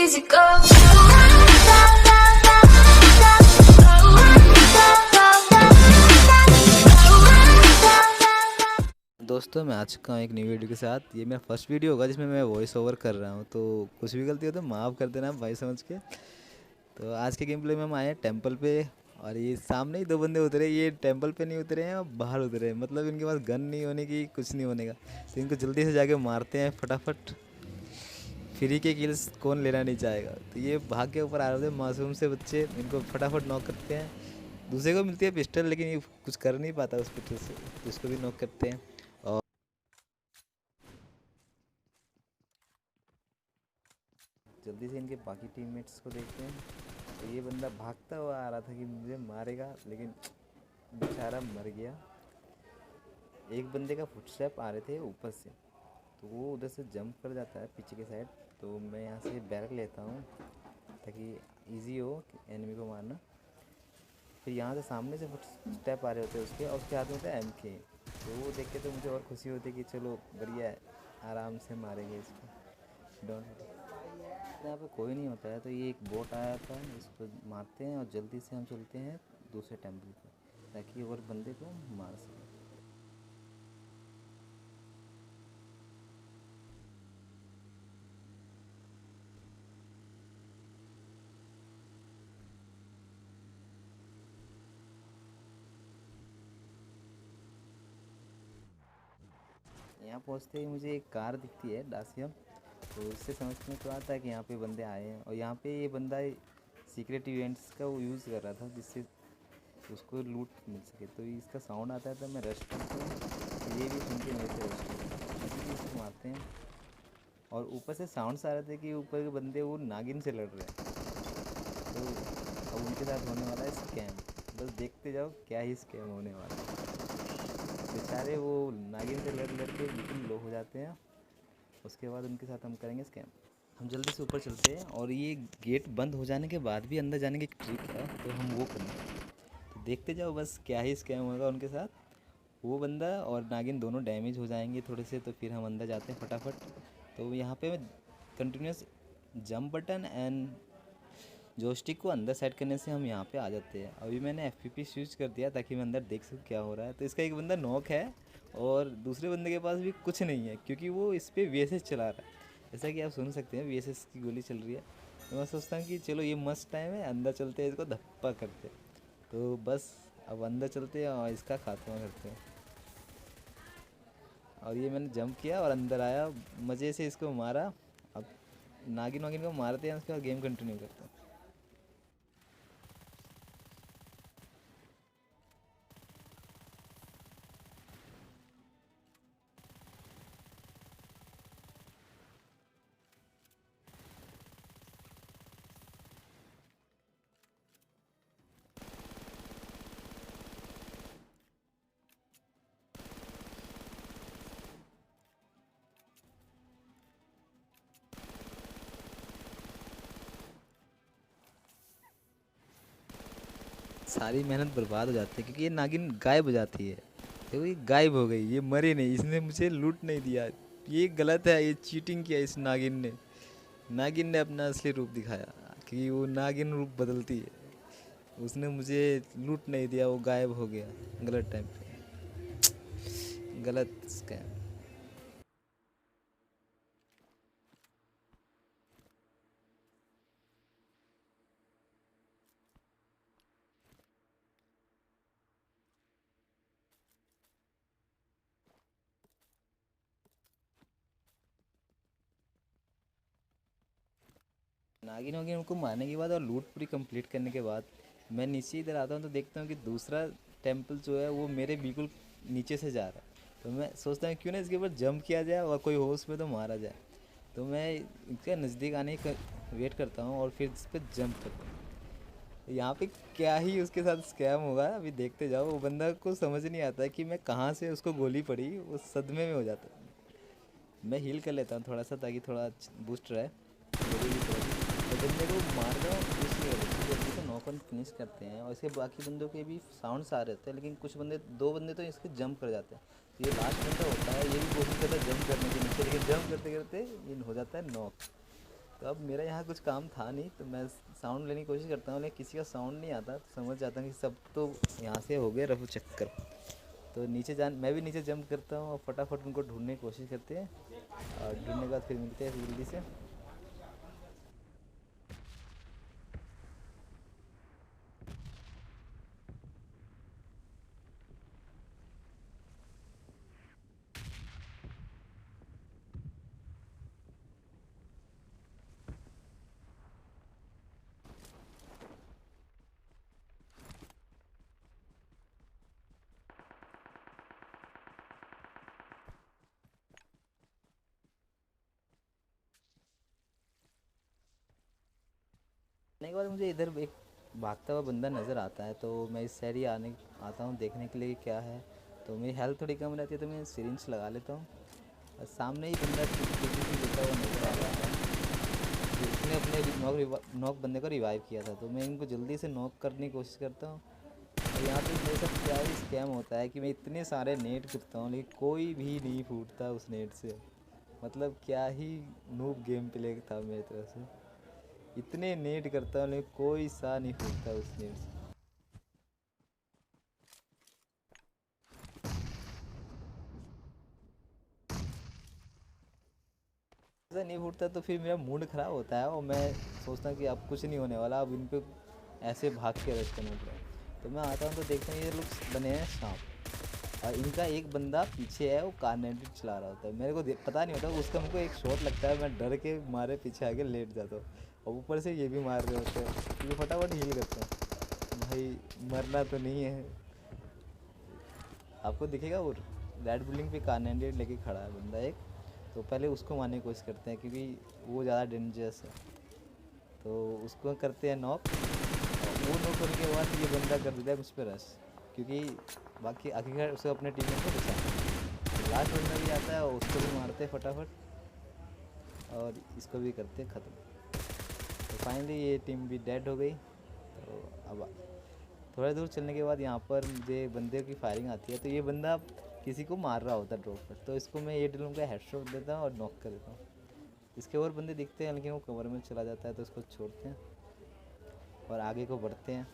easy go. दोस्तों मैं आ चुका हूँ एक न्यू वीडियो के साथ। ये मेरा फर्स्ट वीडियो होगा जिसमें मैं वॉइस ओवर कर रहा हूँ, तो कुछ भी गलती हो तो माफ़ कर देना भाई समझ के। तो आज के गेम प्ले में हम आए हैं टेंपल पे, और ये सामने ही दो बंदे उतरे। ये टेंपल पे नहीं उतरे हैं और बाहर उतरे हैं, मतलब इनके पास गन नहीं होने की, कुछ नहीं होने का। तो इनको जल्दी से जाके मारते हैं फटाफट। फ्री के किल्स कौन लेना नहीं चाहेगा। तो ये भाग के ऊपर आ रहे थे मासूम से बच्चे, इनको फटाफट नॉक करते हैं। दूसरे को मिलती है पिस्टल, लेकिन ये कुछ कर नहीं पाता उस पिस्टल से, तो इसको भी नॉक करते हैं। और जल्दी से इनके बाकी टीममेट्स को देखते हैं। तो ये बंदा भागता हुआ आ रहा था कि मुझे मारेगा, लेकिन बेचारा मर गया। एक बंदे का फुटस्टेप आ रहे थे ऊपर से, तो वो उधर से जंप कर जाता है पीछे के साइड। तो मैं यहाँ से बैरक लेता हूँ ताकि इजी हो एनिमी को मारना। फिर यहाँ से सामने से फुटस्टेप आ रहे होते हैं उसके, और उसके हाथ में होता है MK। तो वो देख के तो मुझे और खुशी होती है कि चलो बढ़िया है, आराम से मारेंगे इसको, डोंट। यहाँ पे कोई नहीं होता है, तो ये एक बोट आया था, इसको मारते हैं और जल्दी से हम चलते हैं दूसरे टेंपल पे ताकि और बंदे को मार सकें। यहाँ पहुँचते ही मुझे एक कार दिखती है डासियम, तो उससे समझ में तो आता है कि यहाँ पे बंदे आए हैं। और यहाँ पे ये बंदा सीक्रेट इवेंट्स का वो यूज़ कर रहा था जिससे उसको लूट मिल सके। तो इसका साउंड आता है तो मैं रश करता हूँ, तो ये भी सुन के मेरे से रश करते हैं, इसी इसको मारते हैं। और ऊपर से साउंड्स आ रहे थे कि ऊपर के बंदे वो नागिन से लड़ रहे हैं। तो अब उनके साथ होने वाला है स्कैम। बस देखते जाओ क्या ही स्कैम होने वाला है। बेचारे वो नागिन से लड़ लड़ के बिल्कुल लो हो जाते हैं। उसके बाद उनके साथ हम करेंगे स्कैम। हम जल्दी से ऊपर चलते हैं, और ये गेट बंद हो जाने के बाद भी अंदर जाने की एक ट्रिक है, तो हम वो करेंगे। तो देखते जाओ बस क्या ही स्कैम होगा उनके साथ। वो बंदा और नागिन दोनों डैमेज हो जाएंगे थोड़े से, तो फिर हम अंदर जाते हैं फटाफट। तो यहाँ पे continuous jump button and joystick को अंदर सेट करने से हम यहाँ पे आ जाते हैं। अभी मैंने FPP स्विच कर दिया ताकि मैं अंदर देख सकूँ क्या हो रहा है। तो इसका एक बंदा नॉक है और दूसरे बंदे के पास भी कुछ नहीं है, क्योंकि वो इस पर VSS चला रहा है। जैसा कि आप सुन सकते हैं VSS की गोली चल रही है। तो मैं सोचता हूँ कि चलो ये मस्त टाइम है, अंदर चलते हैं, इसको धप्पा करते हैं। तो बस अब अंदर चलते हैं और इसका खात्मा करते हैं। और ये मैंने जंप किया और अंदर आया, मज़े से इसको मारा। अब नागिन वागिन को मारते हैं, उसके बाद गेम कंटिन्यू करते हैं। सारी मेहनत बर्बाद हो जाती है क्योंकि ये नागिन गायब हो जाती है। देखो ये गायब हो गई, ये मरी नहीं, इसने मुझे लूट नहीं दिया। ये गलत है, ये चीटिंग किया इस नागिन ने। नागिन ने अपना असली रूप दिखाया कि वो नागिन रूप बदलती है। उसने मुझे लूट नहीं दिया, वो गायब हो गया गलत टाइम पे। गलत स्कैम। नागिन वागिन उनको मारने के बाद और लूट पूरी कंप्लीट करने के बाद मैं नीचे इधर आता हूँ, तो देखता हूँ कि दूसरा टेंपल जो है वो मेरे बिल्कुल नीचे से जा रहा है। तो मैं सोचता हूँ क्यों ना इसके ऊपर जंप किया जाए और कोई हो उसमें तो मारा जाए। तो मैं इसके नज़दीक आने का वेट करता हूँ और फिर इस पर जंप करता हूँ। यहाँ पे क्या ही उसके साथ स्कैम होगा अभी देखते जाओ। वो बंदा को समझ नहीं आता है कि मैं कहाँ से उसको गोली पड़ी, वो सदमे में हो जाता है। मैं हील कर लेता हूँ थोड़ा सा ताकि थोड़ा बूस्ट रहे। गोली भी थोड़ी, तो बंदे को मार दो, दूसरी जल्दी से नॉक ऑन फिनिश करते हैं। और इसके बाकी बंदों के भी साउंड्स आ रहे थे, लेकिन कुछ बंदे, दो बंदे तो इसके जंप कर जाते हैं। तो ये लास्ट बंदा होता है, ये भी कोशिश करता है जंप करने के नीचे, लेकिन जंप करते करते ये हो जाता है नॉक। तो अब मेरा यहाँ कुछ काम था नहीं, तो मैं साउंड लेने की कोशिश करता हूँ, लेकिन किसी का साउंड नहीं आता, तो समझ जाता हूँ कि सब तो यहाँ से हो गए रफू चक्कर। तो नीचे जान मैं भी नीचे जंप करता हूँ और फटाफट उनको ढूंढने की कोशिश करते हैं, और ढूंढने के बाद फिर मिलते हैं जल्दी से। आने के बाद मुझे इधर एक भागता हुआ बंदा नज़र आता है, तो मैं इस साइड ही आने आता हूँ देखने के लिए कि क्या है। तो मेरी हेल्थ थोड़ी कम रहती है, तो मैं सिरिंज लगा लेता हूँ। और सामने ही बंदा टीपी लेता हुआ नज़र आ रहा है, जिसने अपने नॉक बंदे को रिवाइव किया था। तो मैं इनको जल्दी से नॉक करने की कोशिश करता हूँ। और यहाँ पे मेरे साथ क्या ही स्कैम होता है कि मैं इतने सारे नेट करता हूँ, लेकिन कोई भी नहीं फूटता उस नेट से। मतलब क्या ही नूब गेम प्ले था मेरी तरफ से, इतने नेट करता हूँ लेकिन कोई सा नहीं फूटता उस नेट से। ऐसा नहीं फूटता तो फिर मेरा मूड ख़राब होता है, और मैं सोचता हूँ कि अब कुछ नहीं होने वाला, अब इन पे ऐसे भाग के रश करना पड़ा। तो मैं आता हूँ तो देखता हूँ ये लोग बने हैं सांप, और इनका एक बंदा पीछे है, वो कारनेटिक चला रहा होता है। मेरे को पता नहीं होता, उसका मेरे को एक शॉट लगता है, मैं डर के मारे पीछे आके लेट जाता हूँ, और ऊपर से ये भी मार रहे होते हैं। ये फटाफट हील करता हूँ, भाई मरना तो नहीं है। आपको दिखेगा वो रेड बिल्डिंग पे कारनेटिक लेके खड़ा है बंदा एक, तो पहले उसको मारने की कोशिश करते हैं क्योंकि वो ज़्यादा डेंजरस है। तो उसको करते हैं नॉक, वो नॉक होने के बाद ये बंदा कर देता है मुझ पर रश, क्योंकि बाकी आखिरकार उसे अपने टीम में बचा। तो लास्ट बंदा भी आता है और उसको भी मारते हैं फटाफट, और इसको भी करते हैं ख़त्म। तो फाइनली ये टीम भी डेड हो गई। तो अब थोड़ा दूर चलने के बाद यहाँ पर मुझे बंदे की फायरिंग आती है, तो ये बंदा किसी को मार रहा होता है ड्रॉप पर, तो इसको मैं ये डीलूम का हेडशॉट देता हूँ और नॉक कर देता हूँ। इसके और बंदे दिखते हैं लेकिन वो कवर में चला जाता है, तो उसको छोड़ते हैं और आगे को बढ़ते हैं।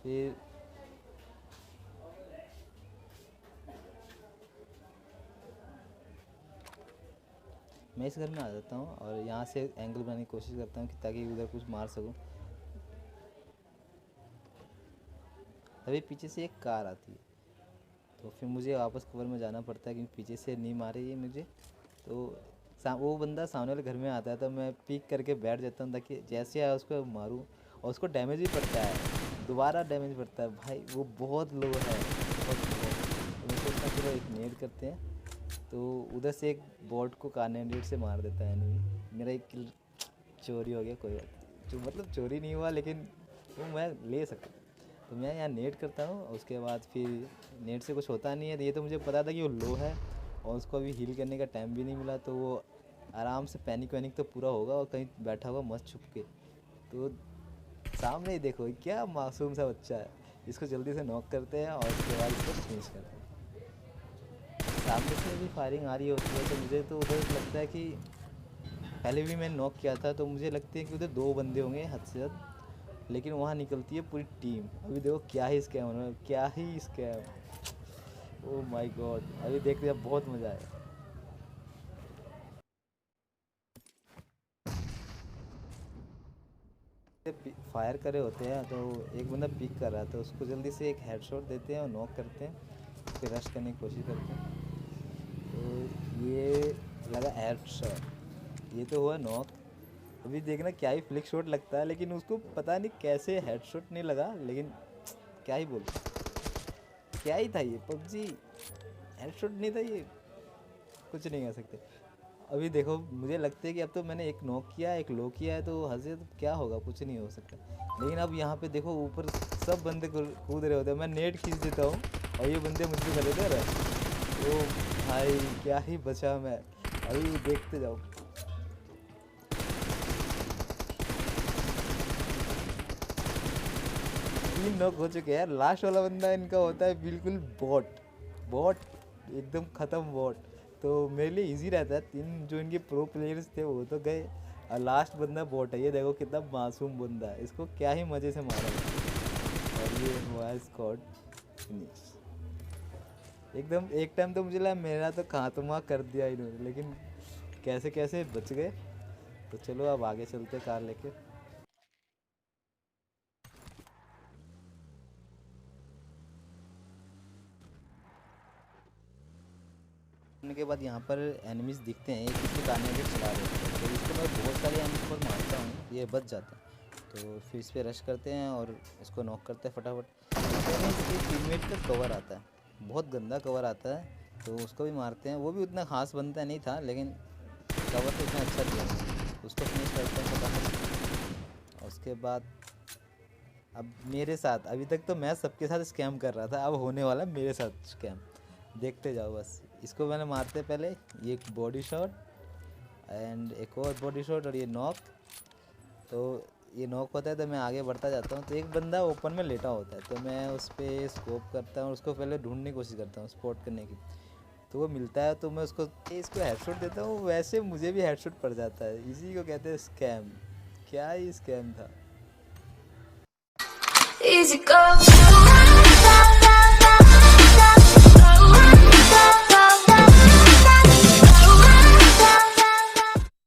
फिर मैं इस घर में आ जाता हूँ और यहाँ से एंगल बनाने की कोशिश करता हूँ कि ताकि उधर कुछ मार सकूँ। तभी पीछे से एक कार आती है, तो फिर मुझे वापस कवर में जाना पड़ता है क्योंकि पीछे से नहीं मारे ये मुझे। तो वो बंदा सामने वाले घर में आता है, तो मैं पीक करके बैठ जाता हूँ ताकि जैसे आया उसको मारूँ, और उसको डैमेज भी पड़ता है, दोबारा डैमेज पड़ता है। भाई वो बहुत लो है, बहुत लो। तो मैं सोचता हूँ चलो एक नेड करते हैं, तो उधर से एक बॉट को कारनेट से मार देता है एनिमी। मेरा एक किल चोरी हो गया, कोई बात नहीं, जो मतलब चोरी नहीं हुआ लेकिन वो मैं ले सकता। तो मैं यहाँ नेट करता हूँ, उसके बाद फिर नेट से कुछ होता नहीं है। तो ये तो मुझे पता था कि वो लो है और उसको अभी हील करने का टाइम भी नहीं मिला, तो वो आराम से पैनिक वैनिक तो पूरा होगा और कहीं बैठा हुआ मस्त छुप के। तो सामने ही देखो क्या मासूम सा बच्चा है, इसको जल्दी से नॉक करते हैं और उसके बाद इसको फिनिश करते हैं। सामने से भी फायरिंग आ रही होती है, तो मुझे तो उधर लगता है कि पहले भी मैंने नॉक किया था, तो मुझे लगती है कि उधर 2 बंदे होंगे हद से हद, लेकिन वहाँ निकलती है पूरी टीम। अभी देखो क्या ही स्कैम हो रहा है, क्या ही स्कैम, ओह माय गॉड। अभी देखते हैं, बहुत मज़ा आया। फायर करे होते हैं, तो एक बंदा पिक कर रहा था, तो उसको जल्दी से एक हेडशॉट देते हैं और नॉक करते हैं, फिर रश करने की कोशिश करते हैं। तो ये लगा हेडशॉट, ये तो हुआ नॉक। अभी देखना क्या ही फ्लिक शॉट लगता है, लेकिन उसको पता नहीं कैसे हेडशॉट नहीं लगा, लेकिन क्या ही बोलूं, क्या ही था ये पबजी, हेडशॉट नहीं था ये, कुछ नहीं कर सकते। अभी देखो मुझे लगता है कि अब तो मैंने एक नॉक किया एक लो किया है, तो हंसे तो क्या होगा, कुछ नहीं हो सकता। लेकिन अब यहाँ पे देखो ऊपर सब बंदे कूद रहे होते हैं, मैं नेट खींच देता हूँ और ये बंदे मुझे कर देते रहे। ओ भाई क्या ही बचा मैं, अभी देखते जाओ। 3 नॉक हो चुके हैं। लास्ट वाला बंदा इनका होता है बिल्कुल बॉट, बॉट एकदम ख़त्म बॉट। तो मेरे लिए इजी रहता है। 3 जो इनके प्रो प्लेयर्स थे वो तो गए, और लास्ट बंदा बॉट है। ये देखो कितना मासूम बंदा है, इसको क्या ही मज़े से मारा है। और ये हुआ स्कॉट फिनिश एकदम। एक टाइम तो मुझे लगा मेरा तो खात्मा कर दिया इन्होंने, लेकिन कैसे कैसे बच गए। तो चलो अब आगे चलते कार लेके। के बाद यहाँ पर एनिमीज दिखते हैं, एक इसमें कार्नेगेट चला रहे हैं, तो इसको मैं बहुत सारे एनिमीज पर मारता हूँ, ये बच जाते हैं। तो फिर इस पर रश करते हैं और इसको नॉक करते हैं फटाफट। तो इसके टीममेट का कवर आता है, बहुत गंदा कवर आता है, तो उसको भी मारते हैं। वो भी उतना खास बनता नहीं था, लेकिन कवर तो इतना अच्छा दिया, उसको फिनिश करते हैं फटाफट। और उसके बाद अब मेरे साथ, अभी तक तो मैं सबके साथ स्कैम कर रहा था, अब होने वाला मेरे साथ स्कैम, देखते जाओ बस। इसको मैंने मारते पहले ये एक बॉडी शॉट एंड एक और बॉडी शॉट और ये नॉक। तो ये नॉक होता है तो मैं आगे बढ़ता जाता हूँ, तो एक बंदा ओपन में लेटा होता है, तो मैं उस पर स्कोप करता हूँ, उसको पहले ढूंढने की कोशिश करता हूँ स्पॉट करने की। तो वो मिलता है तो मैं इसको हेडशॉट देता हूँ, वैसे मुझे भी हेडशॉट पड़ जाता है। इसी को कहते हैं स्कैम। क्या ही स्कैम था। Easy go.